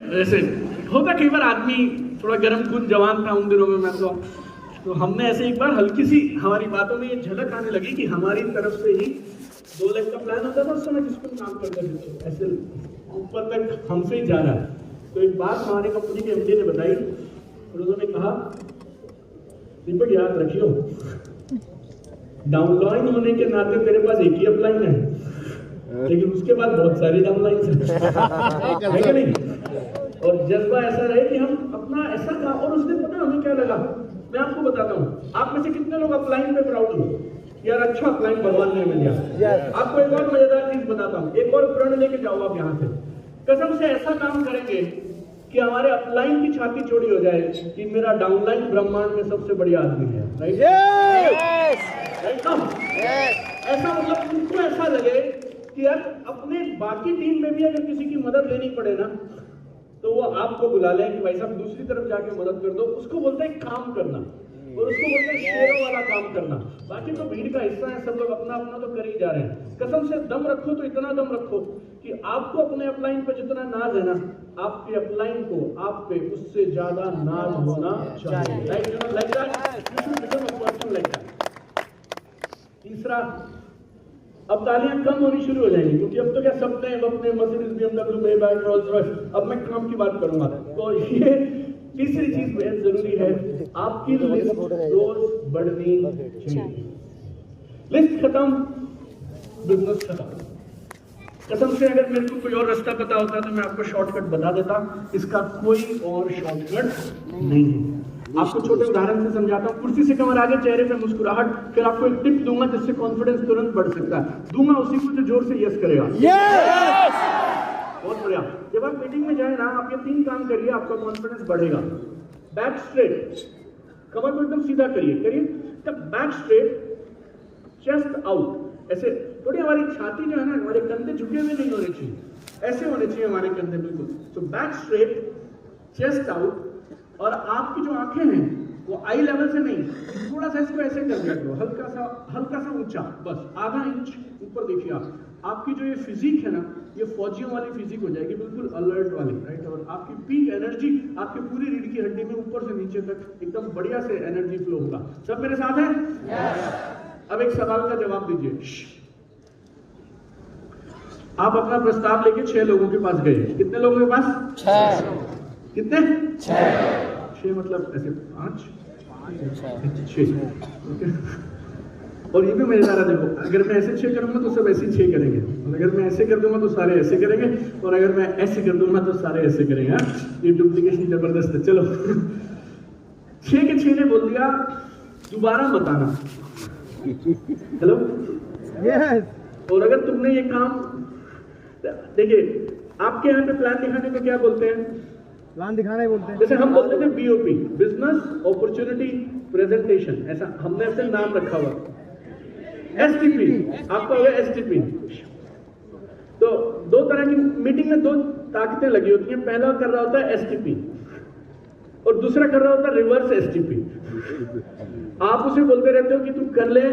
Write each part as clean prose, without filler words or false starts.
वैसे होता कई बार आदमी थोड़ा गर्म खून जवान था उन दिनों में मैं तो हमने ऐसे एक बार हल्की सी हमारी बातों में ये झलक आने लगी कि हमारी तरफ से ही 2 लाख का प्लान होता था उस समय जिस पर काम करते थे ऐसे ऊपर तक हमसे ही जा रहा है। तो एक बात हमारी कंपनी के एमडी ने बताई और उन्होंने कहा दीपक याद रखियो डाउनलाइन होने के नाते तेरे पास एक ही अपलाइन है लेकिन उसके बाद बहुत सारी डाउनलाइन है कि नहीं। और जज्बा ऐसा रहे कि हम अपना ऐसा काम और उसने पता हमें क्या लगा मैं आपको बताता हूँ आप में से कितने लोग अपलाइन पे प्राउड हो यार अच्छा अपलाइन भगवान ने मिल गया। आपको एक और मजेदार चीज बताता हूँ एक और प्रण लेके जाओ आप यहाँ से कसम से ऐसा काम करेंगे कि हमारे अपलाइन की छाती चौड़ी हो जाए कि मेरा डाउनलाइन ब्रह्मांड में सबसे बढ़िया आदमी है। राइट ऐसा मतलब उनको ऐसा लगे कि यार अपने बाकी टीम में भी अगर किसी की मदद लेनी पड़े ना तो वो आपको बुला लें कि भाई साहब दूसरी तरफ जाके मदद कर दो। उसको बोलते हैं काम करना और उसको बोलते हैं शेरों वाला काम करना। बाकी तो भीड़ का हिस्सा है सब लोग अपना अपना तो कर ही जा रहे हैं। कसम से दम रखो तो इतना दम रखो कि आपको अपने अपलाइन पे जितना नाज है ना आपके अपलाइन को आप पे उससे ज्यादा नाज होना चाहिए। तीसरा अब तालियां कम होनी शुरू हो जाएंगी क्योंकि अब तो क्या सपने अपने Mercedes BMW Maybach Rolls Royce अब मैं काम की बात करूंगा। तो ये तीसरी चीज बेहद जरूरी है आपकी लिस्ट रोज बढ़नी चाहिए। लिस्ट खत्म बिजनेस खत्म। कसम से अगर मेरे को कोई और रास्ता पता होता तो मैं आपको शॉर्टकट बता देता इसका कोई और शॉर्टकट नहीं है। आपको छोटे उदाहरण से समझाता हूँ। कुर्सी से कमर आगे चेहरे पे मुस्कुराहट फिर आपको एक टिप दूंगा जिससे कॉन्फिडेंस तुरंत बढ़ सकता है। दूंगा उसी को जो जोर से यस करेगा। बहुत बढ़िया। जब आप मीटिंग में जाए ना आप ये 3 काम करिए आपका कॉन्फिडेंस बढ़ेगा। बैक स्ट्रेट कमर को एकदम सीधा करिए तब बैक स्ट्रेट चेस्ट आउट ऐसे थोड़ी हमारी छाती जो है ना हमारे कंधे झुके हुए नहीं होने चाहिए ऐसे होने चाहिए हमारे कंधे बिल्कुल। तो बैक स्ट्रेट चेस्ट आउट और आपकी जो आंखें हैं वो आई लेवल से नहीं थोड़ा सा इसको ऐसे कर दिया करो हल्का सा ऊंचा बस आधा इंच ऊपर देखिए आप आपकी जो ये फिजिक है ना ये फौजियों वाली फिजिक हो जाएगी बिल्कुल अलर्ट वाली। राइट और आपकी पीक एनर्जी आपकी पूरी रीढ़ की हड्डी में ऊपर से नीचे तक एकदम बढ़िया से एनर्जी फ्लो होगा। सब मेरे साथ हैं? अब एक सवाल का जवाब दीजिए। आप अपना प्रस्ताव लेके 6 लोगों के पास गए। कितने लोगों के पास? 6। कितने? 6 मतलब ऐसे 5 6 और ये भी मजेदार है। देखो अगर मैं ऐसे 6 करूंगा तो सब ऐसे 6 करेंगे और अगर मैं ऐसे कर दूंगा तो सारे ऐसे करेंगे और अगर मैं ऐसे कर दूंगा तो सारे ऐसे करेंगे। ये डुप्लीकेशन जबरदस्त है। चलो 6 के 6 ने बोल दिया दोबारा मत आना। हेलो और अगर तुमने ये काम देखिए आपके यहाँ पे प्लान दिखाने को क्या बोलते हैं? प्लान दिखाना बोलते हैं। जैसे हम बोलते थे बीओपी बिजनेस अपॉर्चुनिटी प्रेजेंटेशन ऐसा हमने ऐसे नाम रखा हुआ। एसटीपी आपका हो गया एसटीपी। तो 2 तरह की मीटिंग में 2 ताकतें लगी होती हैं। पहला कर रहा होता है एसटीपी और दूसरा कर रहा होता है रिवर्स एसटीपी। आप उसे बोलते रहते हो कि तू कर ले।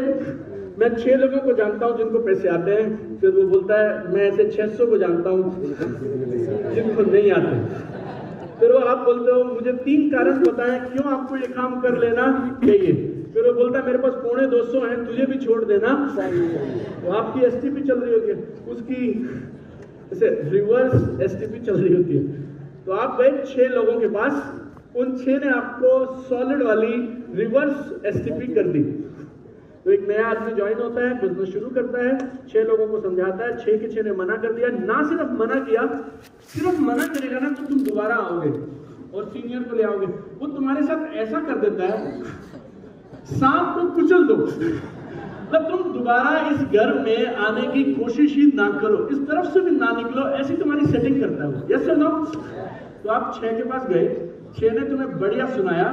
मैं 6 लोगों को जानता हूं जिनको पैसे आते हैं फिर वो बोलता है मैं ऐसे 600 को जानता हूं जिनको नहीं आते। फिर वो आप बोलते हो मुझे 3 कारण पता है क्यों आपको ये काम कर लेना चाहिए। फिर वो बोलता है मेरे पास 250 हैं तुझे भी छोड़ देना। तो आपकी एसटीपी चल रही होती है उसकी जैसे रिवर्स एसटीपी चल रही होती है। तो आप गए 6 लोगों के पास उन 6 ने आपको सॉलिड वाली रिवर्स एसटीपी कर दी। तो एक नया आदमी ज्वाइन होता है बिजनेस शुरू करता है 6 लोगों को समझाता है 6 के 6 ने मना कर दिया। ना सिर्फ मना किया सिर्फ मना करेगा ना तो तुम दोबारा आओगे और सीनियर को ले आओगे। वो तुम्हारे साथ ऐसा कर देता है सांप को कुचल दो मतलब तुम दोबारा इस घर में आने की कोशिश ही ना करो इस तरफ से भी ना निकलो ऐसी तुम्हारी सेटिंग करता है वो। Yes sir no. तो आप 6 के पास गए 6 ने तुम्हें बढ़िया सुनाया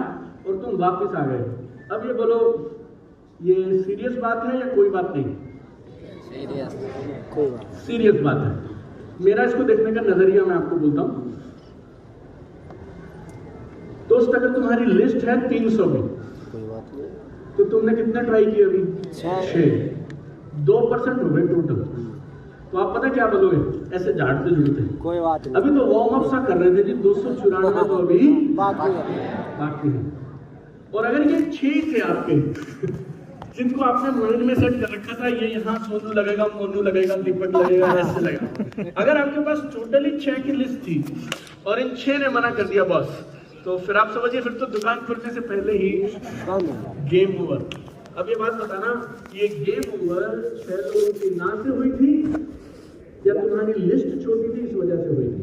और तुम वापस आ गए। अब ये बोलो ये सीरियस बात है या कोई बात नहीं? सीरियस बात है। मेरा इसको देखने का नजरिया मैं आपको बोलता हूं। दोस्त अगर तुम्हारी लिस्ट है 300 में तो तुमने कितना ट्राई किया अभी? 6 2% हो गए टोटल। तो आप पता क्या बोलोगे? ऐसे झाड़ते जुड़ते। कोई बात नहीं। अभी तो वार्म अप सा कर रहे थे जी, 294 तो अभी बाकी है। और अगर ये 6 थे आपके जिनको आपने माइंड में सेट कर रखा था, ये यहाँ सोनू लगेगा, मोनू लगेगा, दीपक लगेगा, ऐसे लगेगा। अगर आपके पास टोटली 6 की लिस्ट थी और इन 6 ने मना कर दिया बॉस, तो फिर आप समझिए फिर तो दुकान खुलने से पहले ही गेम ओवर। अब ये बात बताना, ये गेम ओवर 6 लोगों की ना से हुई थी या तुम्हारी लिस्ट छोटी थी इस वजह से हुई थी?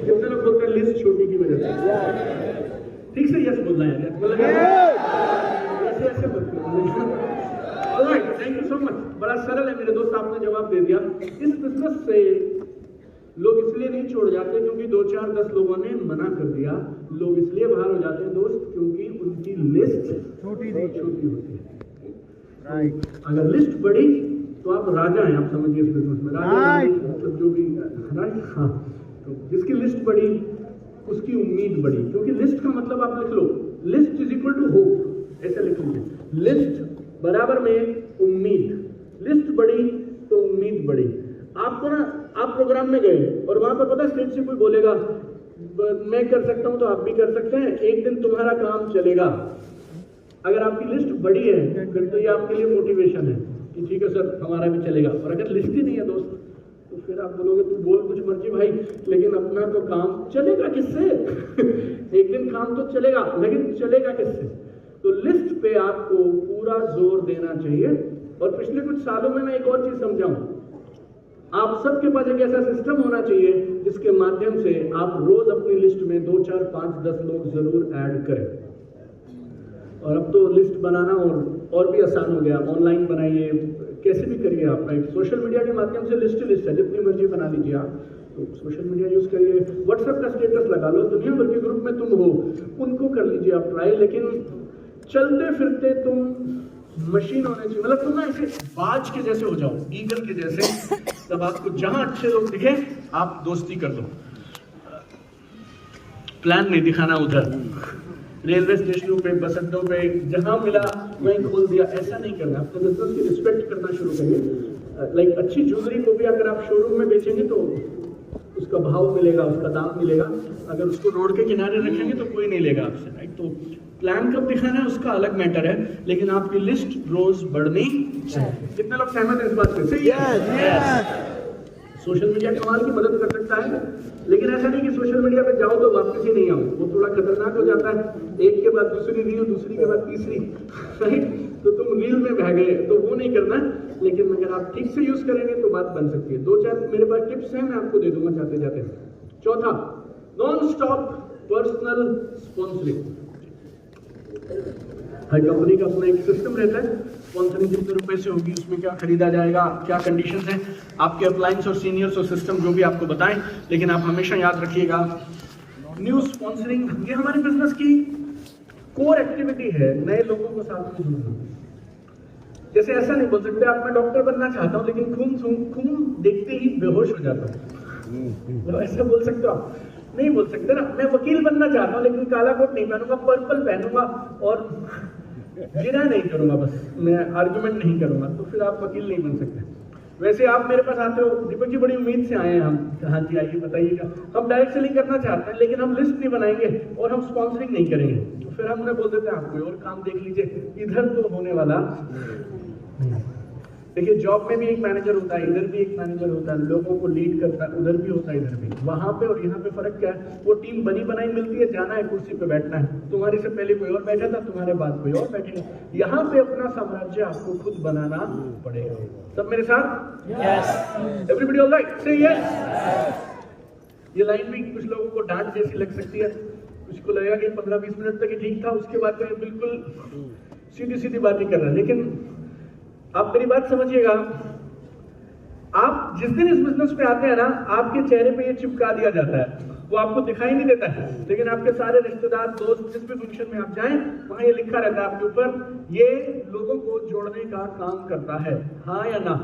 कितने लोग बोलते हैं लिस्ट छोटी की वजह से? ठीक से यस बोलना है, ऐसे बोलते हैं। Alright, thank you so much. बड़ा सरल है मेरे दोस्त, आपने जवाब दे दिया। इस बिजनेस से लोग इसलिए नहीं छोड़ जाते क्योंकि 2, 4, 10 लोगों ने मना कर दिया। लोग इसलिए बाहर हो जाते हैं दोस्त क्योंकि उनकी लिस्ट छोटी होती है। राइट, अगर लिस्ट बड़ी तो आप राजा हैं, आप समझिए इस बिजनेस में राजा, मतलब जो भी राइट। हाँ, तो जिसकी लिस्ट बड़ी उसकी उम्मीद बड़ी, क्योंकि लिस्ट का मतलब आप लिख लो, list is equal to hope, ऐसे लिख लीजिए। लिस्ट बराबर में उम्मीद, लिस्ट बड़ी तो उम्मीद बड़ी। आपको ना, आप प्रोग्राम में गए और वहां पर पता है स्टेज से कोई बोलेगा मैं कर सकता हूं तो आप भी कर सकते हैं, एक दिन तुम्हारा काम चलेगा। अगर आपकी लिस्ट बड़ी है फिर तो ये आपके लिए मोटिवेशन है कि ठीक है सर हमारा भी चलेगा। और अगर लिस्ट ही नहीं है दोस्त तो फिर आप बोलोगे तू बोल कुछ मर्जी भाई, लेकिन अपना तो काम चलेगा किससे? एक दिन काम तो चलेगा, लेकिन चलेगा किससे? तो लिस्ट पे आपको पूरा जोर देना चाहिए। और पिछले कुछ सालों में मैं एक और चीज समझाऊं, आप सबके पास एक ऐसा सिस्टम होना चाहिए जिसके माध्यम से आप रोज अपनी लिस्ट में 2, 4, 5, 10 लोग जरूर ऐड करें। और अब तो लिस्ट बनाना और भी आसान हो गया, ऑनलाइन बनाइए, कैसे भी करिए आप, राइट। सोशल मीडिया के माध्यम से लिस्ट है, जितनी मर्जी बना लीजिए आप। तो सोशल मीडिया यूज करिए, व्हाट्सएप का स्टेटस लगा लो, दुनिया भर के ग्रुप में तुम हो, उनको कर लीजिए आप ट्राई। लेकिन चलते फिरते तुम मशीन होने चाहिए, मतलब तुम ना ऐसे बाज के जैसे हो जाओ, ईगल के जैसे। तब आपको जहां अच्छे लोग दिखे आप दोस्ती कर लो। प्लान नहीं दिखाना उधर, रेलवे स्टेशनों पे, बस अड्डों पे, जहां मिला वहीं खोल दिया, ऐसा नहीं करना। अपने बिजनेस की रिस्पेक्ट करना शुरू करिए। लाइक अच्छी ज्वेलरी को भी अगर आप शोरूम में बेचेंगे तो उसका भाव मिलेगा, उसका दाम मिलेगा। अगर उसको रोड के किनारे रखेंगे तो कोई नहीं लेगा आपसे, राइट। तो प्लान कब दिखाना है उसका अलग मैटर है, लेकिन आपकी लिस्ट रोज बढ़नी चाहिए। कितने लोग सहमत हैं इस बात से? यस। सोशल मीडिया कमाल की मदद कर सकता है, लेकिन ऐसा नहीं कि सोशल मीडिया पे जाओ तो वापस ही नहीं आओ, वो थोड़ा खतरनाक हो जाता है। एक के बाद दूसरी रील, दूसरी के बाद तीसरी, राइट। तो तुम रील में बह गए, तो वो नहीं करना। लेकिन अगर आप ठीक से यूज करेंगे तो बात बन सकती है। 2, 4 मेरे पास टिप्स हैं, मैं आपको दे दूंगा जाते जाते। चौथा, नॉन स्टॉप पर्सनल स्पॉन्सरिंग। हर कंपनी का अपना एक सिस्टम रहता है, स्पॉन्सरिंग कितने रुपए से होगी, उसमें क्या खरीदा जाएगा, क्या कंडीशंस हैं, आपके अप्लायंस और सीनियर्स और सिस्टम जो भी आपको बताएं। लेकिन आप हमेशा याद रखिएगा, न्यू स्पॉन्सरिंग ये हमारे बिजनेस की कोर एक्टिविटी है, नए लोगों को साथ में जोड़ना। जैसे ऐसा नहीं बोल सकते आप मैं डॉक्टर बनना चाहता हूँ लेकिन खून देखते ही बेहोश हो जाता हूँ, तो ऐसा बोल सकते हो आप? नहीं बोल सकते ना। मैं वकील बनना चाहता हूँ लेकिन काला कोट नहीं पहनूंगा, पर्पल पहनूंगा और गिरा नहीं करूंगा, बस मैं आर्गुमेंट नहीं करूंगा, तो फिर आप वकील नहीं बन सकते। वैसे आप मेरे पास आते हो, दीपक जी बड़ी उम्मीद से आए हैं हम, हाँ जी आइए बताइएगा। हम डायरेक्ट सेलिंग करना चाहते हैं लेकिन हम लिस्ट नहीं बनाएंगे और हम स्पॉन्सरिंग नहीं करेंगे, तो फिर हम उन्हें बोल देते हैं आप कोई और काम देख लीजिए, इधर तो होने वाला। देखिए जॉब में भी एक मैनेजर होता है, इधर भी एक मैनेजर होता है, लोगों को लीड करता है, उधर भी होता है, इधर भी। वहां पे और यहाँ पे फर्क क्या है? वो टीम बनी बनाई मिलती है, जाना है कुर्सी पे बैठना है। तुम्हारे से पहले कोई और बैठा था, तुम्हारे बाद कोई और बैठेगा। यहाँ पे अपना साम्राज्य आपको खुद बनाना पड़ेगा। सब मेरे साथ? यस। Everybody all right? से यस। ये लाइन भी कुछ लोगों को डांट जैसी लग सकती है, कुछ को लगेगा कि 15-20 मिनट तक ही ठीक था, उसके बाद तो बिल्कुल सीधी सीधी बातें कर रहा है। लेकिन आप मेरी बात समझिएगा, आप जिस दिन इस बिजनेस पे आते हैं ना, आपके चेहरे पे ये चिपका दिया जाता है, वो आपको दिखाई नहीं देता है, लेकिन आपके सारे रिश्तेदार, दोस्त, जिस भी फंक्शन में आप जाएं वहां ये लिखा रहता है आपके ऊपर, ये लोगों को जोड़ने का काम करता है, हाँ या ना?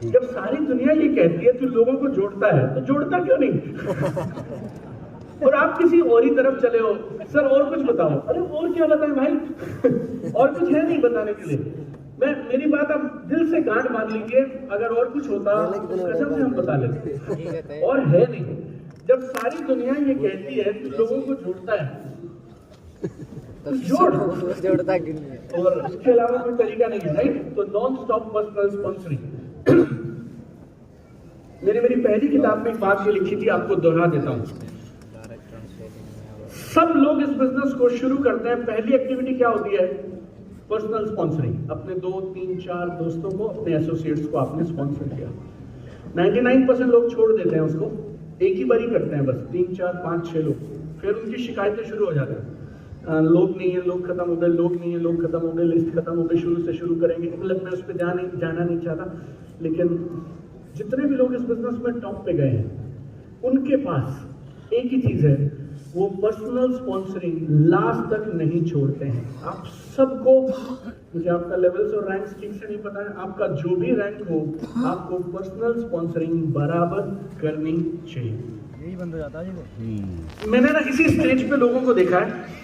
जब सारी दुनिया ये कहती है तो लोगों को जोड़ता है, तो जोड़ता क्यों नहीं? और आप किसी और ही तरफ चले हो, सर और कुछ बताओ। अरे और क्या बताएं भाई? और कुछ है नहीं बताने के लिए। मेरी बात आप दिल से गांठ बांध लीजिए, अगर और कुछ होता तो कसम से हम बता लेते, और है नहीं। जब सारी दुनिया ये कहती है कि लोगों को जोड़ता है तो जोड़ता क्यों नहीं है, और उसके अलावा कोई तरीका नहीं है, राइट? तो नॉन स्टॉप पर्सनल स्पॉन्सरिंग। मेरी पहली किताब में एक बात ये लिखी थी, आपको दोहरा देता हूं। सब लोग इस बिजनेस को शुरू करते हैं, पहली एक्टिविटी क्या होती है? Personal sponsoring. अपने 2, 3, 4 दोस्तों को, अपने एसोसिएट्स को आपने स्पॉन्सर किया। 99% लोग छोड़ देते हैं उसको, एक ही बार ही करते हैं बस, 3, 4, 5, 6 लोग। फिर उनकी शिकायतें शुरू हो जाती हैं, लोग नहीं है, लोग खत्म हो गए, लोग नहीं है, लोग खत्म हो गए, लिस्ट खत्म हो गई, शुरू से शुरू करेंगे। मतलब मैं उस पर जाना नहीं चाहता, लेकिन जितने भी लोग इस बिजनेस में टॉप पे गए हैं उनके पास एक ही चीज है, वो पर्सनल स्पॉन्सरिंग लास्ट तक नहीं छोड़ते हैं। आप सबको, मुझे आपका लेवल्स और रैंक्स ठीक से नहीं पता है, आपका जो भी रैंक हो, आपको पर्सनल स्पॉन्सरिंग बराबर करनी चाहिए। यही बंद हो जाता है। मैंने ना इसी स्टेज पे लोगों को देखा है,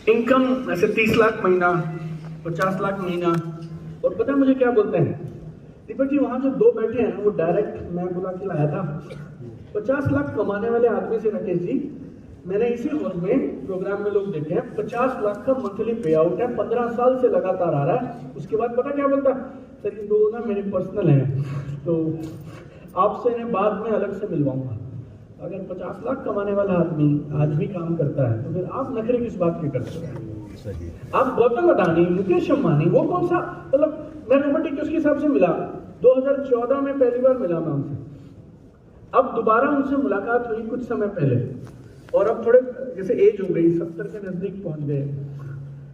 इनकम ऐसे 30 लाख महीना, 50 लाख महीना, और पता है मुझे क्या बोलते हैं? दीपक जी वहां जो 2 बैठे हैं वो डायरेक्ट मैं बुला के लाया था। 50 लाख कमाने वाले आदमी से, राकेश जी, मैंने इसी हॉल में प्रोग्राम में लोग देखे हैं, 50 लाख का मंथली पे आउट है, 15 साल से लगातार आ रहा है। उसके बाद पता क्या बोलता? सर ये 2 ना मेरे पर्सनल हैं, तो आपसे इन्हें बाद में अलग से मिलवाऊंगा। अगर 50 लाख कमाने वाला आदमी आज भी काम करता है तो फिर आप नखरे किस बात के करते हैं? आप गौतम अडानी, मुकेश अंबानी, वो कौन सा, मतलब मैं रोबोटिक उसके हिसाब से मिला 2014 में पहली बार मिला मैं उनसे, अब दोबारा उनसे मुलाकात हुई कुछ समय पहले, और अब थोड़े जैसे एज हो गई, 70 के नजदीक पहुंच गए।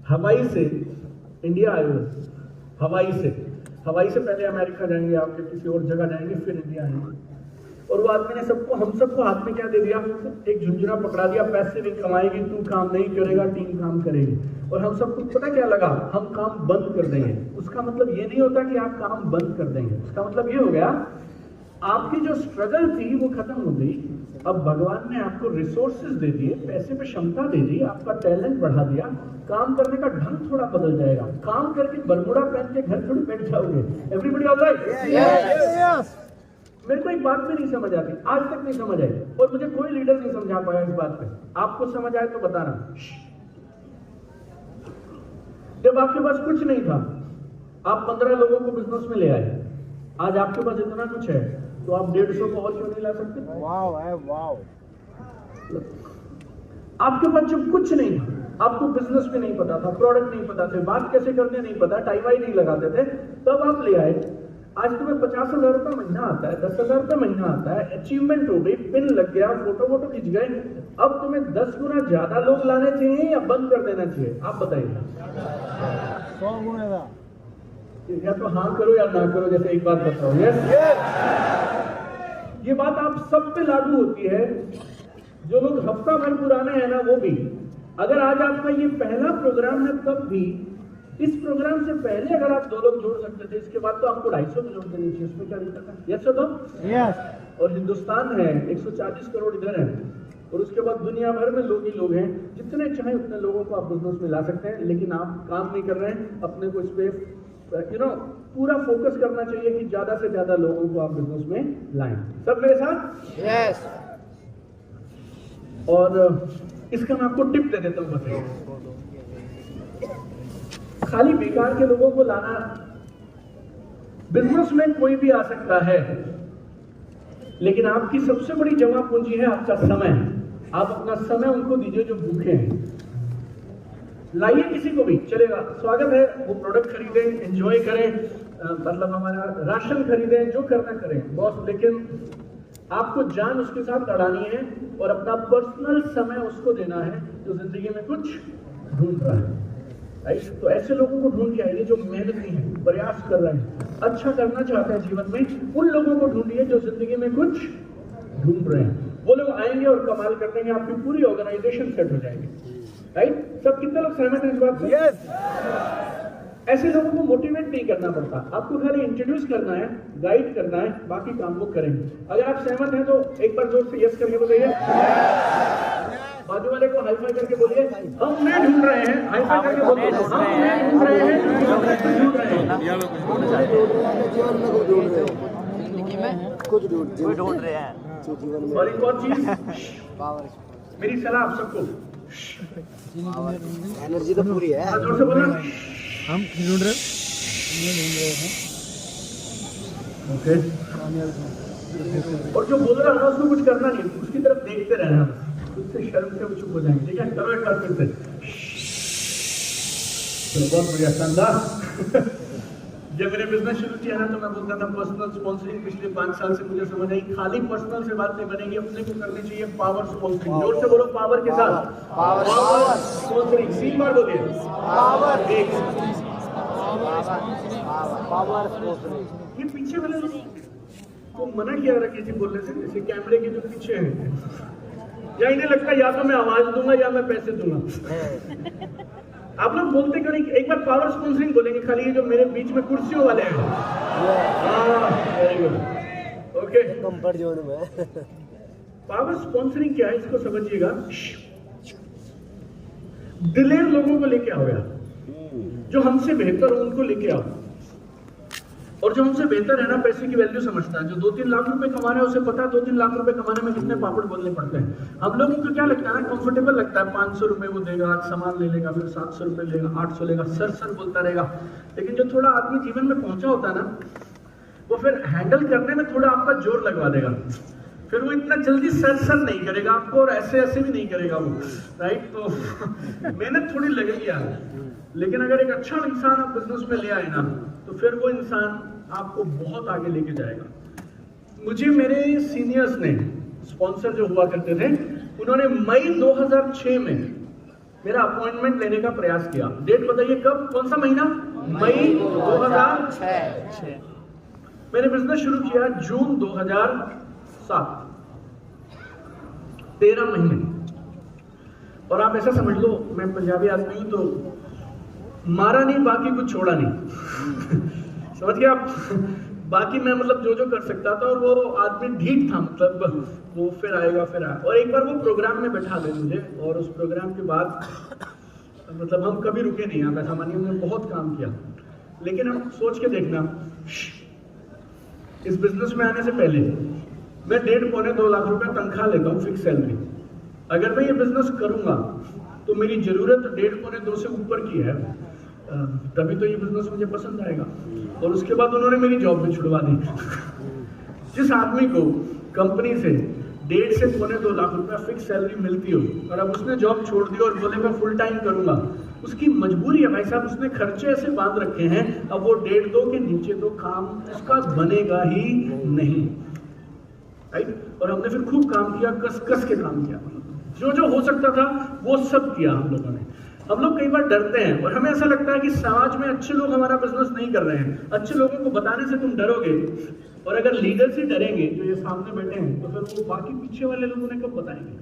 हवाई से इंडिया आए हुए, हवाई से पहले अमेरिका जाएंगे, आप किसी और जगह जाएंगे, फिर इंडिया आएंगे। और वो आदमी ने हम सबको हाथ में क्या दे दिया? एक झुंझुना पकड़ा दिया, पैसे भी कमाएगी, तू काम नहीं करेगा, टीम काम करेगी। और हम सबको पता क्या लगा? हम काम बंद कर देंगे। उसका मतलब ये नहीं होता कि आप काम बंद कर देंगे, उसका मतलब ये हो गया आपकी जो स्ट्रगल थी वो खत्म हो गई। अब भगवान ने आपको रिसोर्सेज दे दिए, पैसे पे क्षमता दे दी, आपका टैलेंट बढ़ा दिया, काम करने का ढंग थोड़ा बदल जाएगा। काम करके बरमुडा पहन के घर थोड़ी बैठ जाओगे। Everybody alright? मेरे को एक बात भी नहीं समझ आती, आज तक नहीं समझ आई, और मुझे कोई लीडर नहीं समझा पाया इस बात पे। आपको समझ आए तो बताना। जब आपके पास कुछ नहीं था, आप 15 लोगों को बिजनेस में ले आए, आज आपके पास इतना कुछ है, तो आप 150 को और क्यों नहीं ला सकते? वाव। आपके पास जब कुछ नहीं था, आपको बिजनेस भी नहीं पता था, प्रोडक्ट नहीं पता थे, बात कैसे करने नहीं पता, टाई वाई नहीं लगाते थे, तब आप ले आए। आज तुम्हें 50,000 रुपये महीना आता है, 10,000 रुपये महीना आता है, अचीवमेंट हो गई, पिन लग गया, फोटो खींच गए। अब तुम्हें 10 गुना ज्यादा लोग लाने चाहिए या बंद कर देना चाहिए? आप बताइए। 100 गुना। या तो हाँ करो या ना करो, जैसे एक बात बताओ। यस, ये बात आप सब पे लागू होती है। जो लोग हफ्ता भर पुराने हैं ना, वो भी, अगर आज आपका ये पहला प्रोग्राम है, तब भी इस प्रोग्राम से पहले अगर आप 2 लोग जोड़ सकते थे, इसके बाद तो आपको 250 में जोड़ देनी चाहिए। इसमें क्या दिक्कत है? यस तो यस। और हिंदुस्तान है, 140 करोड़ इधर है, और उसके बाद दुनिया भर में लोग ही लोग हैं। जितने चाहे उतने लोगों को आप बिजनेस में ला सकते हैं, लेकिन आप काम नहीं कर रहे हैं। अपने को इस पे पूरा फोकस करना चाहिए कि ज्यादा से ज्यादा लोगों को आप बिजनेस में लाएं। सब मेरे साथ? यस। और इसका मैं आपको टिप दे देता हूं, बताइए। खाली बेकार के लोगों को लाना, बिजनेस में कोई भी आ सकता है, लेकिन आपकी सबसे बड़ी जमा पूंजी है आपका समय। आप अपना समय उनको दीजिए जो भूखे हैं। लाइए किसी को भी, चलेगा, स्वागत है, वो प्रोडक्ट खरीदें, एंजॉय करें, मतलब हमारा राशन खरीदें, जो करना करें बॉस, लेकिन आपको जान उसके साथ लड़ानी है और अपना पर्सनल समय उसको देना है जो जिंदगी में कुछ ढूंढ रहा है। राइट? तो ऐसे लोगों को ढूंढ के आइए जो मेहनती हैं, प्रयास कर रहे हैं, अच्छा करना चाहते हैं जीवन में। उन लोगों को ढूंढिए जो जिंदगी में कुछ ढूंढ रहे हैं। वो लोग आएंगे और कमाल कर देंगे, आपकी पूरी ऑर्गेनाइजेशन सेट हो जाएगी। राइट? सब कितने लोग सहमत हैं इस बात से? यस। ऐसे लोगों को मोटिवेट नहीं करना पड़ता, आपको खाली इंट्रोड्यूस करना है, गाइड करना है, बाकी काम वो करेंगे। अगर आप सहमत हैं तो एक बार जोर से यस करके बताइए। बाजू वाले को हाई फाई करके बोलिए, हम उन्हें ढूंढ रहे हैं। हाई फाई करके बोलिए, हम उन्हें ढूंढ रहे हैं, ढूंढ रहे हैं। कुछ ढूंढ रहे हैं। और एक और चीज, मेरी सलाह आप सबको, एनर्जी तो पूरी है। जोर से बोलना, हम ढूंढ रहे हैं। ओके। और जो बोल रहा है ना उसको कुछ करना नहीं, उसकी तरफ देखते रहना, उससे शर्म से वो चुप हो जाएंगे। ठीक है, करो एक बार फिर से। चलो, बहुत बढ़िया, शानदार। जब मैंने बिजनेस शुरू किया ना तो मैं बोलता था पर्सनल स्पॉन्सरिंग। पिछले 5 साल से मुझे समझ आई, खाली पर्सनल से बात नहीं बनेगी, अपने को करनी चाहिए पावर स्पॉन्सरिंग। जोर से बोलो, पावर के साथ पावर स्पॉन्सरिंग। 3 बार बोलिए, पावर। ये पीछे वाले लोग को मना किया रहा किसी बोलने से, जैसे कैमरे के जो पीछे हैं, या इन्हें लगता है या तो मैं आवाज दूंगा या मैं पैसे दूंगा। आप लोग बोलते क्यों नहीं? एक बार पावर स्पॉन्सरिंग बोलेंगे खाली, ये जो मेरे बीच में कुर्सियों वाले हैं। Very good, okay. Comfort zone में। पावर स्पॉन्सरिंग क्या है इसको समझिएगा। दिलेर लोगों को लेके आओ यार, जो हमसे बेहतर हो उनको लेके आओ। और जो हमसे बेहतर है ना, पैसे की वैल्यू समझता है। जो 2-3 लाख रुपए कमा रहे हैं उसे पता है 2-3 लाख रुपए कमाने में कितने पापड़ बोलने पड़ते हैं। हम लोगों को क्या लगता है ना, कंफर्टेबल लगता है। 500 रुपए वो देगा, सामान ले लेगा, फिर 700 रुपए लेगा, 800 लेगा, सर बोलता रहेगा। लेकिन जो थोड़ा आदमी जीवन में पहुंचा होता है ना, वो फिर हैंडल करने में थोड़ा आपका जोर लगवा देगा। फिर वो इतना जल्दी सर नहीं करेगा आपको, और ऐसे भी नहीं करेगा वो, राइट। तो मेहनत थोड़ी लगेगी यार। लेकिन अगर एक अच्छा इंसान आप बिजनेस में ले आए ना, तो फिर वो इंसान आपको बहुत आगे लेके जाएगा। मुझे मेरे सीनियर्स ने, स्पॉन्सर जो हुआ करते थे, उन्होंने मई 2006 में मेरा अपॉइंटमेंट लेने का प्रयास किया। डेट बताइए कब, कौन सा महीना? मई 2006। मैंने बिजनेस शुरू किया जून 2007, 13 महीने। और आप ऐसा समझ लो, मैं पंजाबी आदमी हूं तो मारा नहीं, बाकी कुछ छोड़ा नहीं। समझ गए आप? बाकी मैं मतलब जो कर सकता था, और वो आदमी ढीठ था, मतलब वो फिर आएगा। और एक बार वो प्रोग्राम में बैठा दे मुझे, और उस प्रोग्राम के बाद मतलब हम कभी रुके नहीं। आप ऐसा मानिए, हमने बहुत काम किया। लेकिन आप सोच के देखना, इस बिजनेस में आने से पहले मैं 1.5-2 लाख रुपए तनख्वाह लेता हूँ, फिक्स सैलरी। अगर मैं ये बिजनेस करूंगा तो मेरी जरूरत 1.5-2 से ऊपर की है, तभी तो ये बिजनेस मुझे पसंद आएगा। और उसके बाद उन्होंने मेरी जॉब भी छुड़वा दी। जिस आदमी को कंपनी से 1.5 से 2 लाख रुपया फिक्स सैलरी मिलती हो, और अब उसने जॉब छोड़ दी और बोले मैं फुल टाइम करूंगा, उसकी मजबूरी है भाई साहब। उसने खर्चे ऐसे बांध रखे हैं, अब वो 1.5-2 के नीचे तो काम उसका बनेगा ही नहीं, राइट। और हमने फिर खूब काम किया, कस के काम किया, जो हो सकता था वो सब किया हम लोगों ने। हम लोग कई बार डरते हैं, और हमें ऐसा लगता है कि समाज में अच्छे लोग हमारा बिजनेस नहीं कर रहे हैं। अच्छे लोगों को बताने से तुम डरोगे, और अगर लीडर्स ही डरेंगे जो ये सामने बैठे हैं, तो फिर वो बाकी पीछे वाले लोगों ने कब बताएंगे?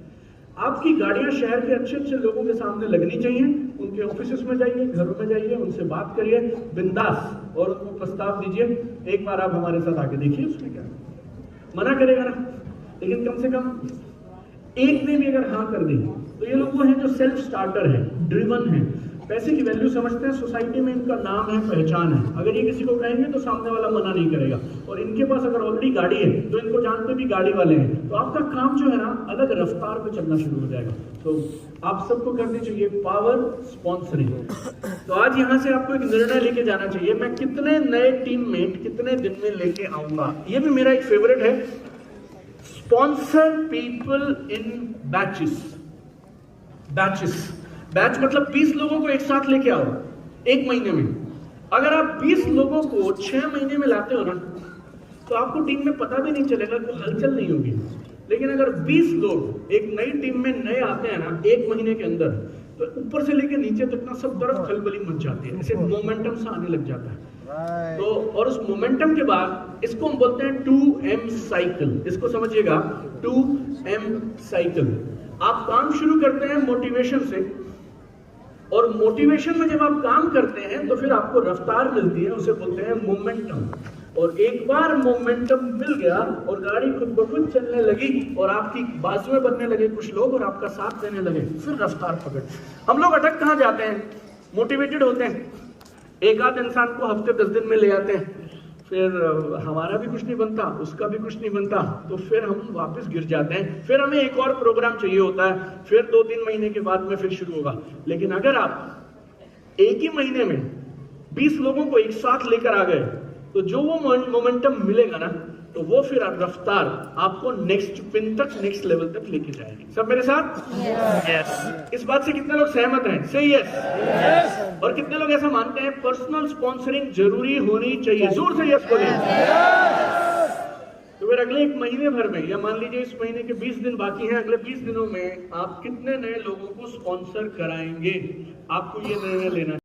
आपकी गाड़ियां शहर के अच्छे लोगों के सामने लगनी चाहिए। उनके ऑफिस में जाइए, घरों में जाइए, उनसे बात करिए बिंदास, और उनको प्रस्ताव दीजिए। एक बार आप हमारे साथ आके देखिए, उसमें क्या मना करेगा ना। लेकिन कम से कम एक ने भी अगर हाँ कर दी, तो ये लोग वो हैं जो सेल्फ स्टार्टर है, ड्रिवन है, पैसे की वैल्यू समझते हैं, सोसाइटी में इनका नाम है, पहचान है। अगर ये किसी को कहेंगे तो सामने वाला मना नहीं करेगा। और इनके पास अगर ऑलरेडी गाड़ी है तो इनको जानते भी गाड़ी वाले हैं, तो आपका काम जो है ना अलग रफ्तार पे चलना शुरू हो जाएगा। तो आप सबको करनी चाहिए पावर स्पॉन्सरिंग। तो आज यहाँ से आपको एक निर्णय लेके जाना चाहिए, मैं कितने नए टीममेट कितने दिन में लेके आऊंगा। ये भी मेरा एक फेवरेट है, sponsor people in batches. Batch मतलब 20 लोगों को एक साथ लेके आओ 1 महीने में। अगर आप 20 लोगों को 6 महीने में लाते हो ना, तो आपको टीम में पता भी नहीं चलेगा, कोई हलचल नहीं होगी। लेकिन अगर 20 लोग एक नई टीम में नए आते हैं ना 1 महीने के अंदर, तो ऊपर से लेकर नीचे तक ना सब तरफ खलबली मच जाती है, ऐसे मोमेंटम सा आने लग जाता है। तो और उस मोमेंटम के बाद इसको हम बोलते हैं 2M साइकिल। इसको समझिएगा, 2M साइकिल। आप काम शुरू करते हैं मोटिवेशन से, और मोटिवेशन में जब आप काम करते हैं तो फिर आपको रफ्तार मिलती है, उसे बोलते हैं मोमेंटम। और एक बार मोमेंटम मिल गया और गाड़ी खुद ब खुद चलने लगी और आपकी बाजुएं बनने लगे कुछ लोग और आपका साथ देने लगे, फिर रफ्तार पकड़। हम लोग अटक कहाँ जाते हैं? मोटिवेटेड होते हैं, एक आध इंसान को हफ्ते 10 दिन में ले आते हैं, फिर हमारा भी कुछ नहीं बनता, उसका भी कुछ नहीं बनता, तो फिर हम वापस गिर जाते हैं। फिर हमें एक और प्रोग्राम चाहिए होता है, फिर 2-3 महीने के बाद में फिर शुरू होगा। लेकिन अगर आप एक ही महीने में 20 लोगों को एक साथ लेकर आ गए तो जो वो मोमेंटम मिलेगा ना, तो वो फिर रफ्तार आपको नेक्स्ट पिन तक, नेक्स्ट लेवल तक लेके जाएगी। सब मेरे साथ? यस। इस बात से कितने लोग सहमत हैं? से यस। और कितने लोग ऐसा मानते हैं पर्सनल स्पॉन्सरिंग जरूरी होनी चाहिए? जोर से यस बोलिए। तो फिर अगले 1 महीने भर में, या मान लीजिए इस महीने के 20 दिन बाकी हैं, अगले 20 दिनों में आप कितने नए लोगों को स्पॉन्सर कराएंगे? आपको ये निर्णय लेना